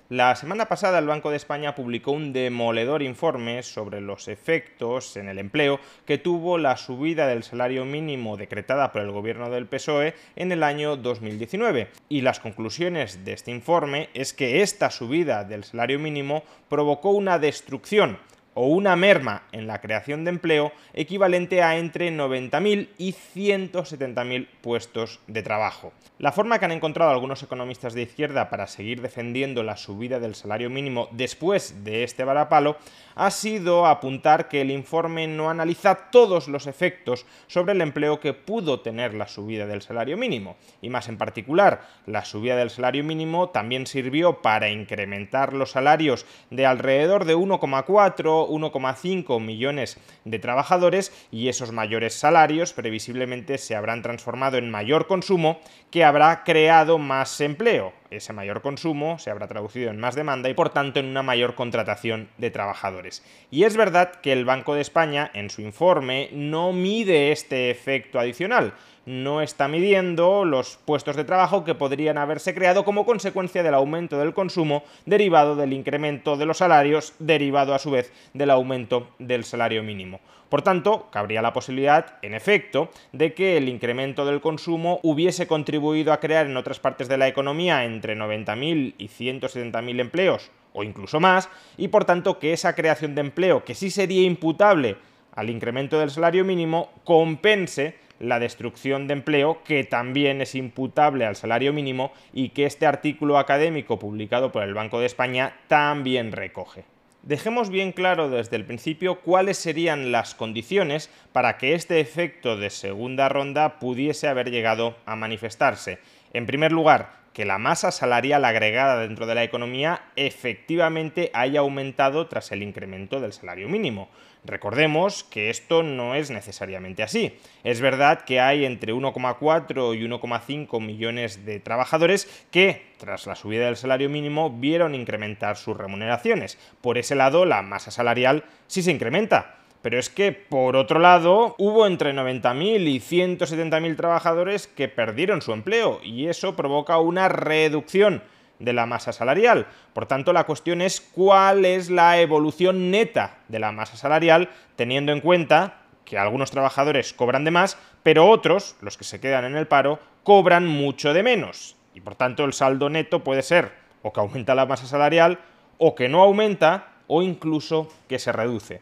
La semana pasada el Banco de España publicó un demoledor informe sobre los efectos en el empleo que tuvo la subida del salario mínimo decretada por el gobierno del PSOE en el año 2019. Y las conclusiones de este informe es que esta subida del salario mínimo provocó una destrucción o una merma en la creación de empleo equivalente a entre 90.000 y 170.000 puestos de trabajo. La forma que han encontrado algunos economistas de izquierda para seguir defendiendo la subida del salario mínimo después de este varapalo ha sido apuntar que el informe no analiza todos los efectos sobre el empleo que pudo tener la subida del salario mínimo. Y más en particular, la subida del salario mínimo también sirvió para incrementar los salarios de alrededor de 1,4–1,5 millones de trabajadores, y esos mayores salarios previsiblemente se habrán transformado en mayor consumo, que habrá creado más empleo. Ese mayor consumo se habrá traducido en más demanda y por tanto en una mayor contratación de trabajadores. Y es verdad que el Banco de España en su informe no mide este efecto adicional, no está midiendo los puestos de trabajo que podrían haberse creado como consecuencia del aumento del consumo derivado del incremento de los salarios, derivado a su vez del aumento del salario mínimo. Por tanto, cabría la posibilidad, en efecto, de que el incremento del consumo hubiese contribuido a crear en otras partes de la economía entre 90.000 y 170.000 empleos, o incluso más, y por tanto que esa creación de empleo, que sí sería imputable al incremento del salario mínimo, compense la destrucción de empleo, que también es imputable al salario mínimo y que este artículo académico publicado por el Banco de España también recoge. Dejemos bien claro desde el principio cuáles serían las condiciones para que este efecto de segunda ronda pudiese haber llegado a manifestarse. En primer lugar, que la masa salarial agregada dentro de la economía efectivamente haya aumentado tras el incremento del salario mínimo. Recordemos que esto no es necesariamente así. Es verdad que hay entre 1,4 y 1,5 millones de trabajadores que, tras la subida del salario mínimo, vieron incrementar sus remuneraciones. Por ese lado, la masa salarial sí se incrementa. Pero es que, por otro lado, hubo entre 90.000 y 170.000 trabajadores que perdieron su empleo, y eso provoca una reducción de la masa salarial. Por tanto, la cuestión es cuál es la evolución neta de la masa salarial, teniendo en cuenta que algunos trabajadores cobran de más, pero otros, los que se quedan en el paro, cobran mucho de menos. Y por tanto, el saldo neto puede ser o que aumenta la masa salarial, o que no aumenta, o incluso que se reduce.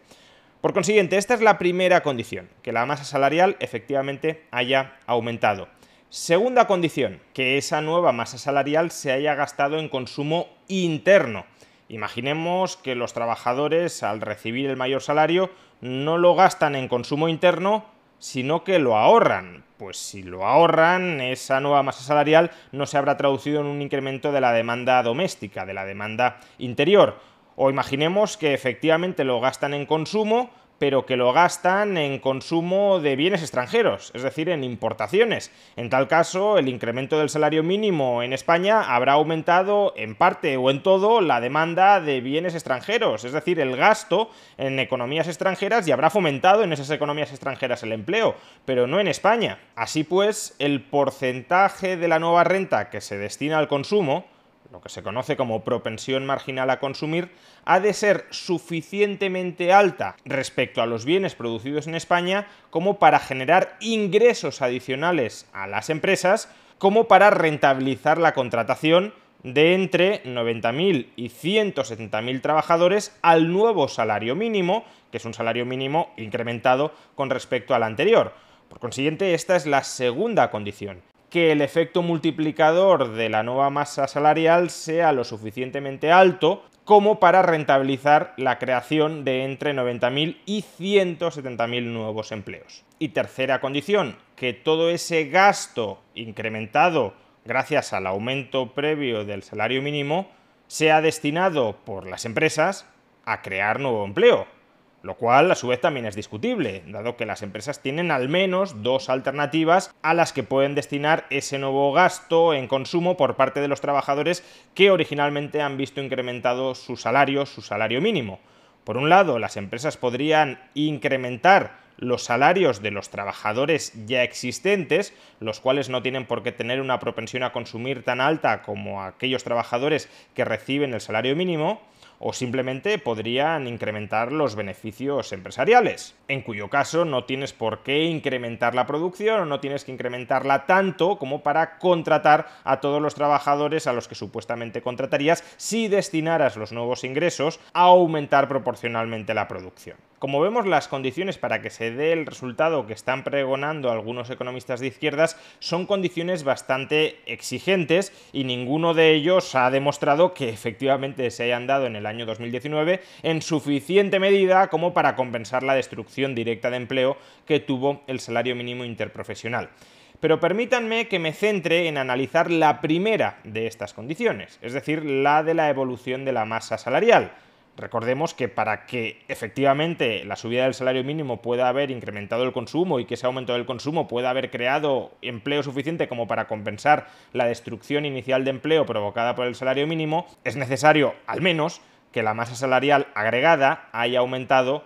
Por consiguiente, esta es la primera condición, que la masa salarial efectivamente haya aumentado. Segunda condición, que esa nueva masa salarial se haya gastado en consumo interno. Imaginemos que los trabajadores, al recibir el mayor salario, no lo gastan en consumo interno, sino que lo ahorran. Pues si lo ahorran, esa nueva masa salarial no se habrá traducido en un incremento de la demanda doméstica, de la demanda interior. O imaginemos que efectivamente lo gastan en consumo, pero que lo gastan en consumo de bienes extranjeros, es decir, en importaciones. En tal caso, el incremento del salario mínimo en España habrá aumentado en parte o en todo la demanda de bienes extranjeros, es decir, el gasto en economías extranjeras, y habrá fomentado en esas economías extranjeras el empleo, pero no en España. Así pues, el porcentaje de la nueva renta que se destina al consumo, lo que se conoce como propensión marginal a consumir, ha de ser suficientemente alta respecto a los bienes producidos en España como para generar ingresos adicionales a las empresas, como para rentabilizar la contratación de entre 90.000 y 170.000 trabajadores al nuevo salario mínimo, que es un salario mínimo incrementado con respecto al anterior. Por consiguiente, esta es la segunda condición, que el efecto multiplicador de la nueva masa salarial sea lo suficientemente alto como para rentabilizar la creación de entre 90.000 y 170.000 nuevos empleos. Y tercera condición, que todo ese gasto incrementado gracias al aumento previo del salario mínimo sea destinado por las empresas a crear nuevo empleo. Lo cual, a su vez, también es discutible, dado que las empresas tienen al menos dos alternativas a las que pueden destinar ese nuevo gasto en consumo por parte de los trabajadores que originalmente han visto incrementado su salario mínimo. Por un lado, las empresas podrían incrementar los salarios de los trabajadores ya existentes, los cuales no tienen por qué tener una propensión a consumir tan alta como aquellos trabajadores que reciben el salario mínimo, o simplemente podrían incrementar los beneficios empresariales, en cuyo caso no tienes por qué incrementar la producción o no tienes que incrementarla tanto como para contratar a todos los trabajadores a los que supuestamente contratarías si destinaras los nuevos ingresos a aumentar proporcionalmente la producción. Como vemos, las condiciones para que se dé el resultado que están pregonando algunos economistas de izquierdas son condiciones bastante exigentes y ninguno de ellos ha demostrado que efectivamente se hayan dado en el año 2019 en suficiente medida como para compensar la destrucción directa de empleo que tuvo el salario mínimo interprofesional. Pero permítanme que me centre en analizar la primera de estas condiciones, es decir, la de la evolución de la masa salarial. Recordemos que para que efectivamente la subida del salario mínimo pueda haber incrementado el consumo y que ese aumento del consumo pueda haber creado empleo suficiente como para compensar la destrucción inicial de empleo provocada por el salario mínimo, es necesario, al menos, que la masa salarial agregada haya aumentado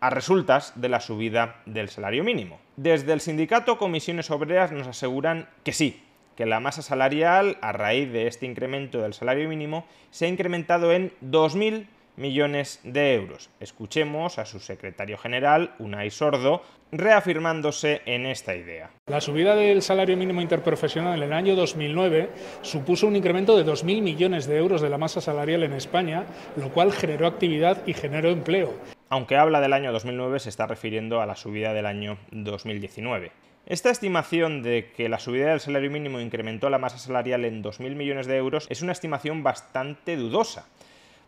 a resultas de la subida del salario mínimo. Desde el sindicato Comisiones Obreras nos aseguran que sí, que la masa salarial, a raíz de este incremento del salario mínimo, se ha incrementado en 2.000 millones de euros. Escuchemos a su secretario general, Unai Sordo, reafirmándose en esta idea. La subida del salario mínimo interprofesional en el año 2009 supuso un incremento de 2.000 millones de euros de la masa salarial en España, lo cual generó actividad y generó empleo. Aunque habla del año 2009, se está refiriendo a la subida del año 2019. Esta estimación de que la subida del salario mínimo incrementó la masa salarial en 2.000 millones de euros es una estimación bastante dudosa.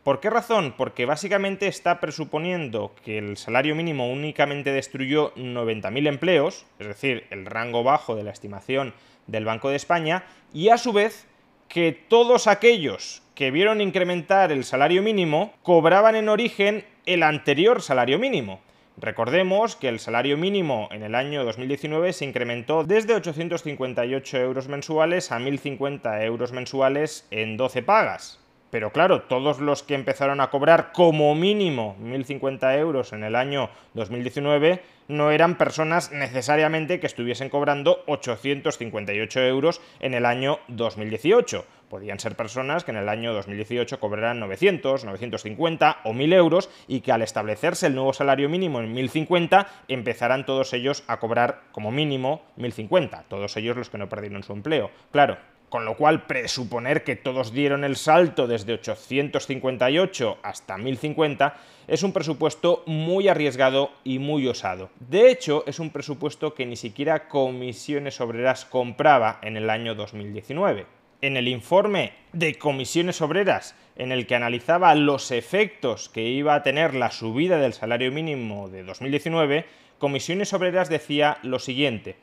¿Por qué razón? Porque básicamente está presuponiendo que el salario mínimo únicamente destruyó 90.000 empleos, es decir, el rango bajo de la estimación del Banco de España, y a su vez que todos aquellos que vieron incrementar el salario mínimo cobraban en origen el anterior salario mínimo. Recordemos que el salario mínimo en el año 2019 se incrementó desde 858 euros mensuales a 1.050 euros mensuales en 12 pagas. Pero claro, todos los que empezaron a cobrar como mínimo 1.050 euros en el año 2019 no eran personas necesariamente que estuviesen cobrando 858 euros en el año 2018. Podían ser personas que en el año 2018 cobraran 900, 950 o 1.000 euros y que al establecerse el nuevo salario mínimo en 1.050 empezaran todos ellos a cobrar como mínimo 1.050, todos ellos los que no perdieron su empleo. Claro. Con lo cual, presuponer que todos dieron el salto desde 858 hasta 1050 es un presupuesto muy arriesgado y muy osado. De hecho, es un presupuesto que ni siquiera Comisiones Obreras compraba en el año 2019. En el informe de Comisiones Obreras, en el que analizaba los efectos que iba a tener la subida del salario mínimo de 2019, Comisiones Obreras decía lo siguiente: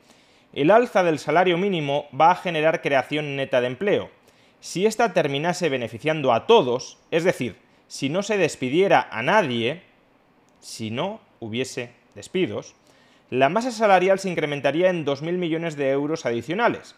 el alza del salario mínimo va a generar creación neta de empleo. Si ésta terminase beneficiando a todos, es decir, si no se despidiera a nadie, si no hubiese despidos, la masa salarial se incrementaría en 2.000 millones de euros adicionales.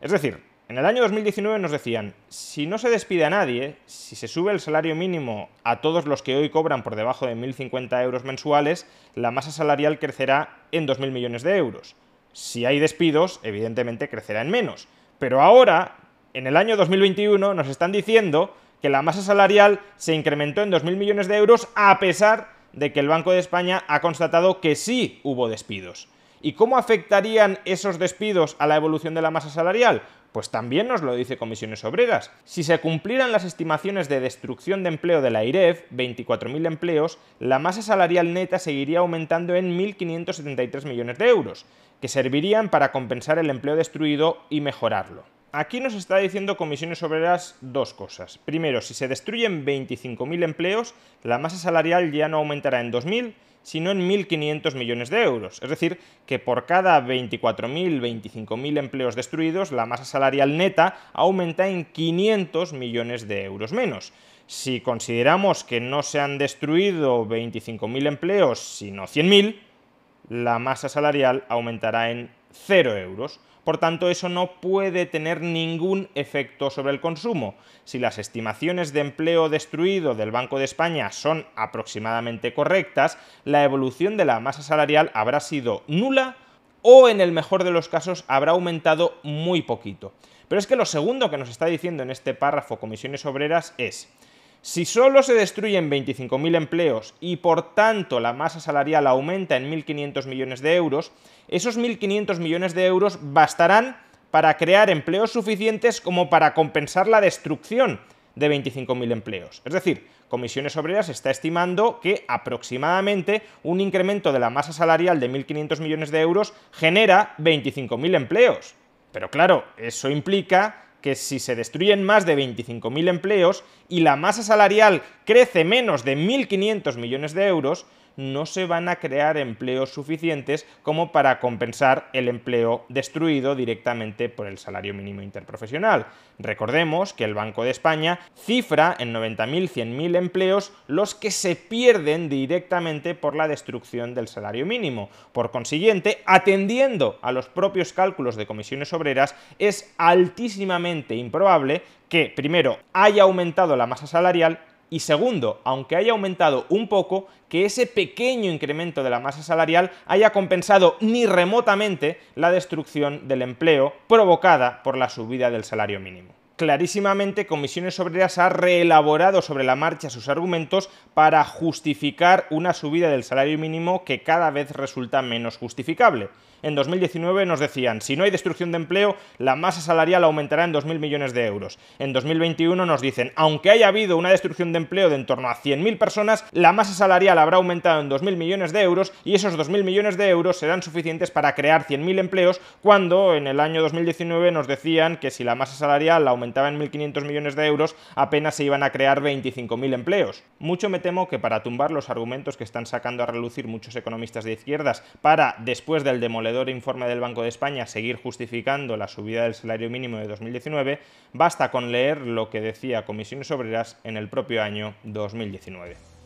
Es decir, en el año 2019 nos decían, si no se despide a nadie, si se sube el salario mínimo a todos los que hoy cobran por debajo de 1.050 euros mensuales, la masa salarial crecerá en 2.000 millones de euros. Si hay despidos, evidentemente crecerá en menos. Pero ahora, en el año 2021, nos están diciendo que la masa salarial se incrementó en 2.000 millones de euros a pesar de que el Banco de España ha constatado que sí hubo despidos. ¿Y cómo afectarían esos despidos a la evolución de la masa salarial? Pues también nos lo dice Comisiones Obreras. Si se cumplieran las estimaciones de destrucción de empleo de la AIREF, 24.000 empleos, la masa salarial neta seguiría aumentando en 1.573 millones de euros, que servirían para compensar el empleo destruido y mejorarlo. Aquí nos está diciendo Comisiones Obreras dos cosas. Primero, si se destruyen 25.000 empleos, la masa salarial ya no aumentará en 2.000, sino en 1.500 millones de euros. Es decir, que por cada 24.000, 25.000 empleos destruidos, la masa salarial neta aumenta en 500 millones de euros menos. Si consideramos que no se han destruido 25.000 empleos, sino 100.000, la masa salarial aumentará en 0 euros. por tanto eso no puede tener ningún efecto sobre el consumo. Si las estimaciones de empleo destruido del Banco de España son aproximadamente correctas, la evolución de la masa salarial habrá sido nula o, en el mejor de los casos, habrá aumentado muy poquito. Pero es que lo segundo que nos está diciendo en este párrafo Comisiones Obreras es: si solo se destruyen 25.000 empleos y por tanto la masa salarial aumenta en 1.500 millones de euros, esos 1.500 millones de euros bastarán para crear empleos suficientes como para compensar la destrucción de 25.000 empleos. Es decir, Comisiones Obreras está estimando que aproximadamente un incremento de la masa salarial de 1.500 millones de euros genera 25.000 empleos. Pero claro, eso implica que si se destruyen más de 25.000 empleos y la masa salarial crece menos de 1.500 millones de euros, no se van a crear empleos suficientes como para compensar el empleo destruido directamente por el salario mínimo interprofesional. Recordemos que el Banco de España cifra en 90.000, 100.000 empleos los que se pierden directamente por la destrucción del salario mínimo. Por consiguiente, atendiendo a los propios cálculos de Comisiones Obreras, es altísimamente improbable que, primero, haya aumentado la masa salarial y, segundo, aunque haya aumentado un poco, que ese pequeño incremento de la masa salarial haya compensado ni remotamente la destrucción del empleo provocada por la subida del salario mínimo. Clarísimamente, Comisiones Obreras ha reelaborado sobre la marcha sus argumentos para justificar una subida del salario mínimo que cada vez resulta menos justificable. En 2019 nos decían: si no hay destrucción de empleo, la masa salarial aumentará en 2.000 millones de euros. En 2021 nos dicen: aunque haya habido una destrucción de empleo de en torno a 100.000 personas, la masa salarial habrá aumentado en 2.000 millones de euros y esos 2.000 millones de euros serán suficientes para crear 100.000 empleos, cuando en el año 2019 nos decían que si la masa salarial aumentaba en 1.500 millones de euros, apenas se iban a crear 25.000 empleos. Mucho me temo que para tumbar los argumentos que están sacando a relucir muchos economistas de izquierdas para, después del demoledor informe del Banco de España, seguir justificando la subida del salario mínimo de 2019, basta con leer lo que decía Comisiones Obreras en el propio año 2019.